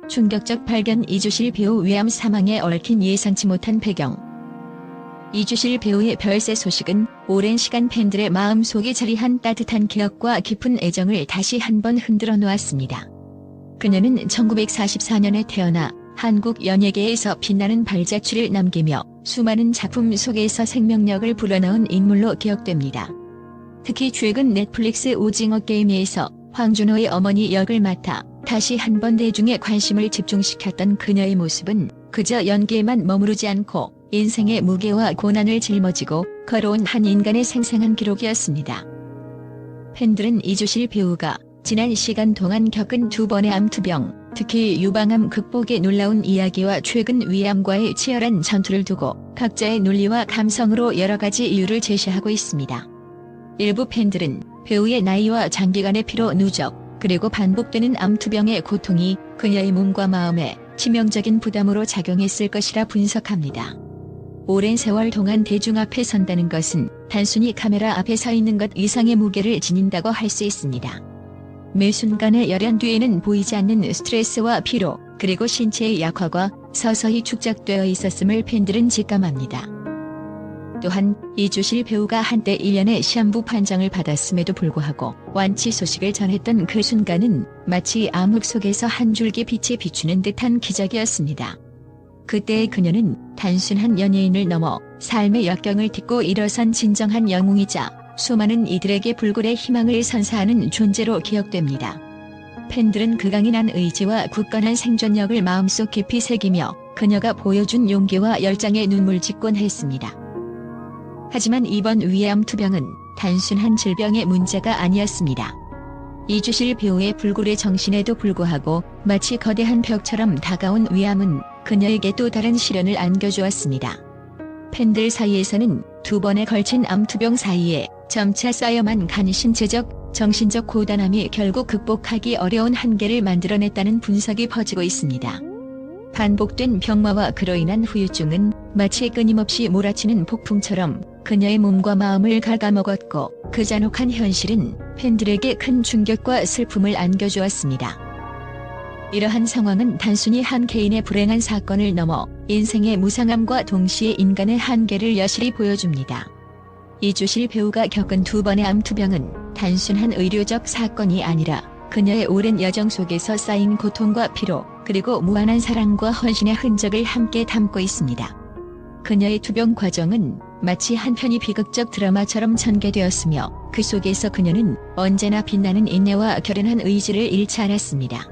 충격적 발견. 이주실 배우 위암 사망에 얽힌 예상치 못한 배경. 이주실 배우의 별세 소식은 오랜 시간 팬들의 마음속에 자리한 따뜻한 기억과 깊은 애정을 다시 한번 흔들어 놓았습니다. 그녀는 1944년에 태어나 한국 연예계에서 빛나는 발자취를 남기며 수많은 작품 속에서 생명력을 불어넣은 인물로 기억됩니다. 특히 최근 넷플릭스 오징어 게임에서 황준호의 어머니 역을 맡아 다시 한번 대중의 관심을 집중시켰던 그녀의 모습은 그저 연기에만 머무르지 않고 인생의 무게와 고난을 짊어지고 걸어온 한 인간의 생생한 기록이었습니다. 팬들은 이주실 배우가 지난 시간 동안 겪은 2번의 암투병, 특히 유방암 극복의 놀라운 이야기와 최근 위암과의 치열한 전투를 두고 각자의 논리와 감성으로 여러 가지 이유를 제시하고 있습니다. 일부 팬들은 배우의 나이와 장기간의 피로 누적, 그리고 반복되는 암투병의 고통이 그녀의 몸과 마음에 치명적인 부담으로 작용했을 것이라 분석합니다. 오랜 세월 동안 대중 앞에 선다는 것은 단순히 카메라 앞에 서 있는 것 이상의 무게를 지닌다고 할 수 있습니다. 매 순간의 열연 뒤에는 보이지 않는 스트레스와 피로, 그리고 신체의 약화가 서서히 축적되어 있었음을 팬들은 직감합니다. 또한 이주실 배우가 한때 1년의 시한부 판정을 받았음에도 불구하고 완치 소식을 전했던 그 순간은 마치 암흑 속에서 한 줄기 빛이 비추는 듯한 기적이었습니다. 그때의 그녀는 단순한 연예인을 넘어 삶의 역경을 딛고 일어선 진정한 영웅이자 수많은 이들에게 불굴의 희망을 선사하는 존재로 기억됩니다. 팬들은 그 강인한 의지와 굳건한 생존력을 마음속 깊이 새기며 그녀가 보여준 용기와 열정에 눈물 짓곤 했습니다. 하지만 이번 위암 투병은 단순한 질병의 문제가 아니었습니다. 이주실 배우의 불굴의 정신에도 불구하고 마치 거대한 벽처럼 다가온 위암은 그녀에게 또 다른 시련을 안겨주었습니다. 팬들 사이에서는 2번에 걸친 암투병 사이에 점차 쌓여만 간 신체적, 정신적 고단함이 결국 극복하기 어려운 한계를 만들어냈다는 분석이 퍼지고 있습니다. 반복된 병마와 그로 인한 후유증은 마치 끊임없이 몰아치는 폭풍처럼 그녀의 몸과 마음을 갉아먹었고 그 잔혹한 현실은 팬들에게 큰 충격과 슬픔을 안겨주었습니다. 이러한 상황은 단순히 한 개인의 불행한 사건을 넘어 인생의 무상함과 동시에 인간의 한계를 여실히 보여줍니다. 이주실 배우가 겪은 2번의 암투병은 단순한 의료적 사건이 아니라 그녀의 오랜 여정 속에서 쌓인 고통과 피로, 그리고 무한한 사랑과 헌신의 흔적을 함께 담고 있습니다. 그녀의 투병 과정은 마치 한 편의 비극적 드라마처럼 전개되었으며 그 속에서 그녀는 언제나 빛나는 인내와 결연한 의지를 잃지 않았습니다.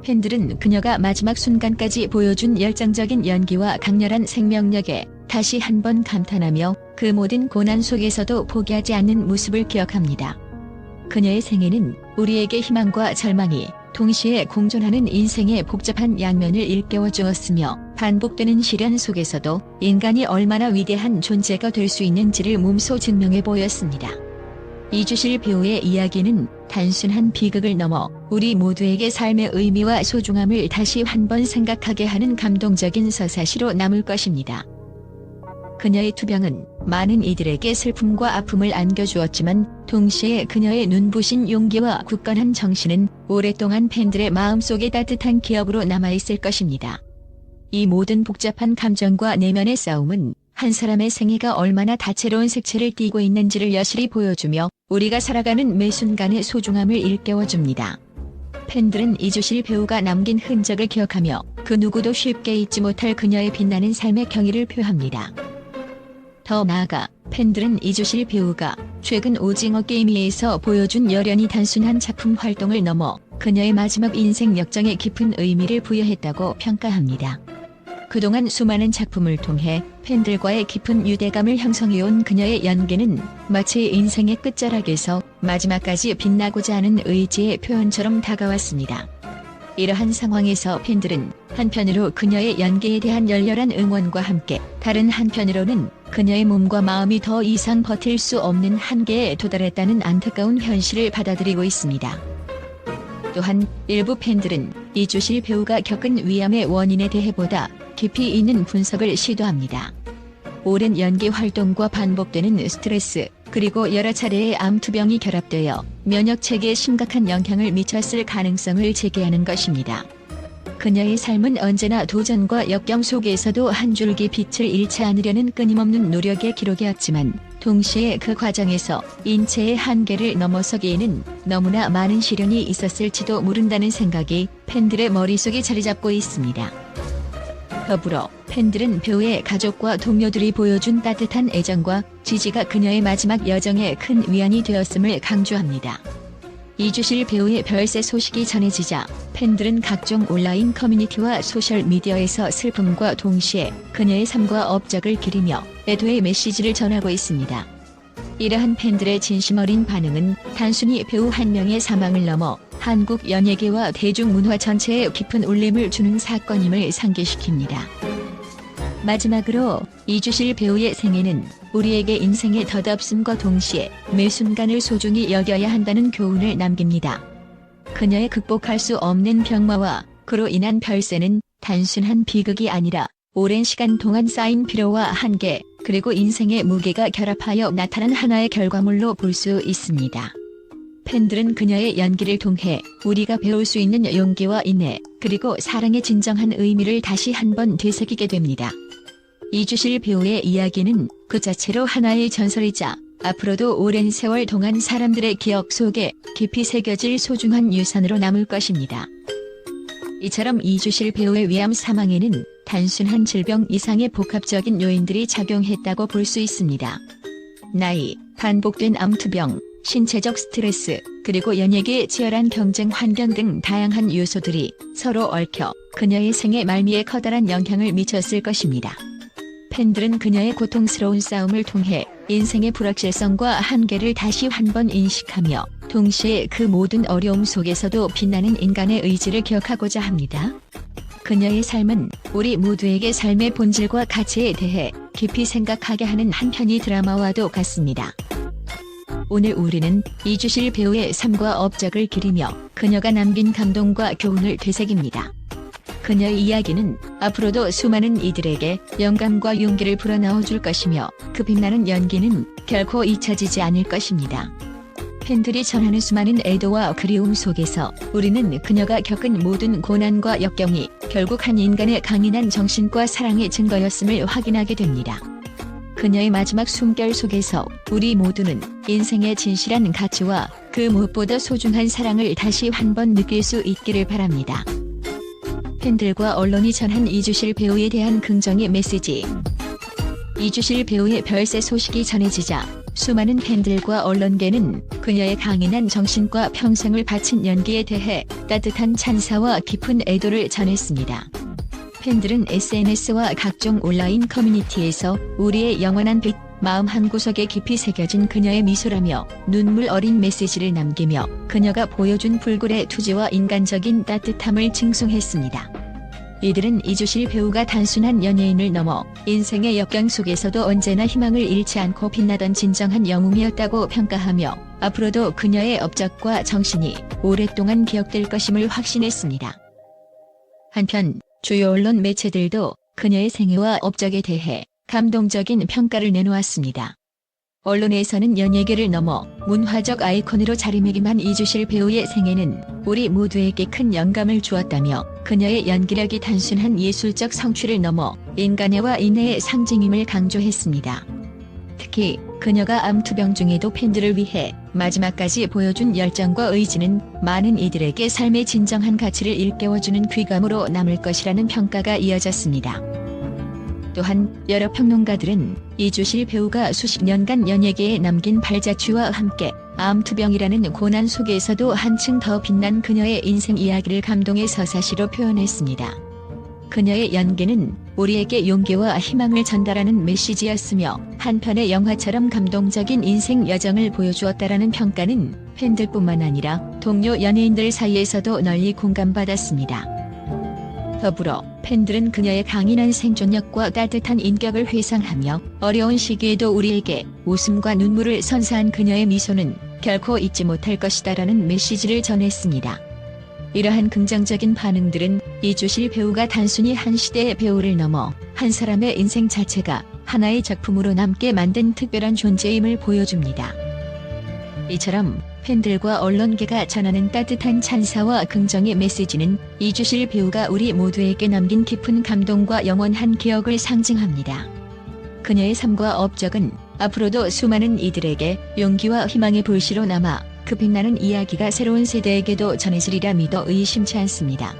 팬들은 그녀가 마지막 순간까지 보여준 열정적인 연기와 강렬한 생명력에 다시 한번 감탄하며 그 모든 고난 속에서도 포기하지 않는 모습을 기억합니다. 그녀의 생애는 우리에게 희망과 절망이 동시에 공존하는 인생의 복잡한 양면을 일깨워 주었으며 반복되는 시련 속에서도 인간이 얼마나 위대한 존재가 될 수 있는지를 몸소 증명해 보였습니다. 이주실 배우의 이야기는 단순한 비극을 넘어 우리 모두에게 삶의 의미와 소중함을 다시 한번 생각하게 하는 감동적인 서사시로 남을 것입니다. 그녀의 투병은 많은 이들에게 슬픔과 아픔을 안겨주었지만 동시에 그녀의 눈부신 용기와 굳건한 정신은 오랫동안 팬들의 마음속에 따뜻한 기억으로 남아있을 것입니다. 이 모든 복잡한 감정과 내면의 싸움은 한 사람의 생애가 얼마나 다채로운 색채를 띠고 있는지를 여실히 보여주며 우리가 살아가는 매 순간의 소중함을 일깨워줍니다. 팬들은 이주실 배우가 남긴 흔적을 기억하며 그 누구도 쉽게 잊지 못할 그녀의 빛나는 삶의 경의를 표합니다. 더 나아가 팬들은 이주실 배우가 최근 오징어 게임에서 보여준 열연이 단순한 작품 활동을 넘어 그녀의 마지막 인생 역정에 깊은 의미를 부여했다고 평가합니다. 그동안 수많은 작품을 통해 팬들과의 깊은 유대감을 형성해온 그녀의 연기는 마치 인생의 끝자락에서 마지막까지 빛나고자 하는 의지의 표현처럼 다가왔습니다. 이러한 상황에서 팬들은 한편으로 그녀의 연기에 대한 열렬한 응원과 함께 다른 한편으로는 그녀의 몸과 마음이 더 이상 버틸 수 없는 한계에 도달했다는 안타까운 현실을 받아들이고 있습니다. 또한 일부 팬들은 이주실 배우가 겪은 위암의 원인에 대해 보다 깊이 있는 분석을 시도합니다. 오랜 연기 활동과 반복되는 스트레스, 그리고 여러 차례의 암투병이 결합되어 면역체계에 심각한 영향을 미쳤을 가능성을 제기하는 것입니다. 그녀의 삶은 언제나 도전과 역경 속에서도 한 줄기 빛을 잃지 않으려는 끊임없는 노력의 기록이었지만 동시에 그 과정에서 인체의 한계를 넘어서기에는 너무나 많은 시련이 있었을지도 모른다는 생각이 팬들의 머릿속에 자리 잡고 있습니다. 더불어 팬들은 배우의 가족과 동료들이 보여준 따뜻한 애정과 지지가 그녀의 마지막 여정에 큰 위안이 되었음을 강조합니다. 이주실 배우의 별세 소식이 전해지자 팬들은 각종 온라인 커뮤니티와 소셜미디어에서 슬픔과 동시에 그녀의 삶과 업적을 기리며 애도의 메시지를 전하고 있습니다. 이러한 팬들의 진심 어린 반응은 단순히 배우 한 명의 사망을 넘어 한국 연예계와 대중문화 전체에 깊은 울림을 주는 사건임을 상기시킵니다. 마지막으로 이주실 배우의 생애는 우리에게 인생의 덧없음과 동시에 매 순간을 소중히 여겨야 한다는 교훈을 남깁니다. 그녀의 극복할 수 없는 병마와 그로 인한 별세는 단순한 비극이 아니라 오랜 시간 동안 쌓인 피로와 한계, 그리고 인생의 무게가 결합하여 나타난 하나의 결과물로 볼 수 있습니다. 팬들은 그녀의 연기를 통해 우리가 배울 수 있는 용기와 인내, 그리고 사랑의 진정한 의미를 다시 한번 되새기게 됩니다. 이주실 배우의 이야기는 그 자체로 하나의 전설이자 앞으로도 오랜 세월 동안 사람들의 기억 속에 깊이 새겨질 소중한 유산으로 남을 것입니다. 이처럼 이주실 배우의 위암 사망에는 단순한 질병 이상의 복합적인 요인들이 작용했다고 볼 수 있습니다. 나이, 반복된 암투병, 신체적 스트레스, 그리고 연예계의 치열한 경쟁 환경 등 다양한 요소들이 서로 얽혀 그녀의 생애 말미에 커다란 영향을 미쳤을 것입니다. 팬들은 그녀의 고통스러운 싸움을 통해 인생의 불확실성과 한계를 다시 한번 인식하며 동시에 그 모든 어려움 속에서도 빛나는 인간의 의지를 기억하고자 합니다. 그녀의 삶은 우리 모두에게 삶의 본질과 가치에 대해 깊이 생각하게 하는 한편의 드라마와도 같습니다. 오늘 우리는 이주실 배우의 삶과 업적을 기리며 그녀가 남긴 감동과 교훈을 되새깁니다. 그녀의 이야기는 앞으로도 수많은 이들에게 영감과 용기를 불어넣어 줄 것이며 그 빛나는 연기는 결코 잊혀지지 않을 것입니다. 팬들이 전하는 수많은 애도와 그리움 속에서 우리는 그녀가 겪은 모든 고난과 역경이 결국 한 인간의 강인한 정신과 사랑의 증거였음을 확인하게 됩니다. 그녀의 마지막 숨결 속에서 우리 모두는 인생의 진실한 가치와 그 무엇보다 소중한 사랑을 다시 한번 느낄 수 있기를 바랍니다. 팬들과 언론이 전한 이주실 배우에 대한 긍정의 메시지. 이주실 배우의 별세 소식이 전해지자 수많은 팬들과 언론계는 그녀의 강인한 정신과 평생을 바친 연기에 대해 따뜻한 찬사와 깊은 애도를 전했습니다. 팬들은 SNS와 각종 온라인 커뮤니티에서 우리의 영원한 빛, 마음 한구석에 깊이 새겨진 그녀의 미소라며 눈물 어린 메시지를 남기며 그녀가 보여준 불굴의 투지와 인간적인 따뜻함을 칭송했습니다. 이들은 이주실 배우가 단순한 연예인을 넘어 인생의 역경 속에서도 언제나 희망을 잃지 않고 빛나던 진정한 영웅이었다고 평가하며 앞으로도 그녀의 업적과 정신이 오랫동안 기억될 것임을 확신했습니다. 한편 주요 언론 매체들도 그녀의 생애와 업적에 대해 감동적인 평가를 내놓았습니다. 언론에서는 연예계를 넘어 문화적 아이콘으로 자리매김한 이주실 배우의 생애는 우리 모두에게 큰 영감을 주었다며 그녀의 연기력이 단순한 예술적 성취를 넘어 인간애와 인내의 상징임을 강조했습니다. 특히 그녀가 암투병 중에도 팬들을 위해 마지막까지 보여준 열정과 의지는 많은 이들에게 삶의 진정한 가치를 일깨워주는 귀감으로 남을 것이라는 평가가 이어졌습니다. 또한 여러 평론가들은 이주실 배우가 수십 년간 연예계에 남긴 발자취와 함께 암투병이라는 고난 속에서도 한층 더 빛난 그녀의 인생 이야기를 감동의 서사시로 표현했습니다. 그녀의 연기는 우리에게 용기와 희망을 전달하는 메시지였으며 한편의 영화처럼 감동적인 인생 여정을 보여주었다라는 평가는 팬들뿐만 아니라 동료 연예인들 사이에서도 널리 공감받았습니다. 더불어 팬들은 그녀의 강인한 생존력과 따뜻한 인격을 회상하며 어려운 시기에도 우리에게 웃음과 눈물을 선사한 그녀의 미소는 결코 잊지 못할 것이다라는 메시지를 전했습니다. 이러한 긍정적인 반응들은 이주실 배우가 단순히 한 시대의 배우를 넘어 한 사람의 인생 자체가 하나의 작품으로 남게 만든 특별한 존재임을 보여줍니다. 이처럼 팬들과 언론계가 전하는 따뜻한 찬사와 긍정의 메시지는 이주실 배우가 우리 모두에게 남긴 깊은 감동과 영원한 기억을 상징합니다. 그녀의 삶과 업적은 앞으로도 수많은 이들에게 용기와 희망의 불씨로 남아 그 빛나는 이야기가 새로운 세대에게도 전해지리라 믿어 의심치 않습니다.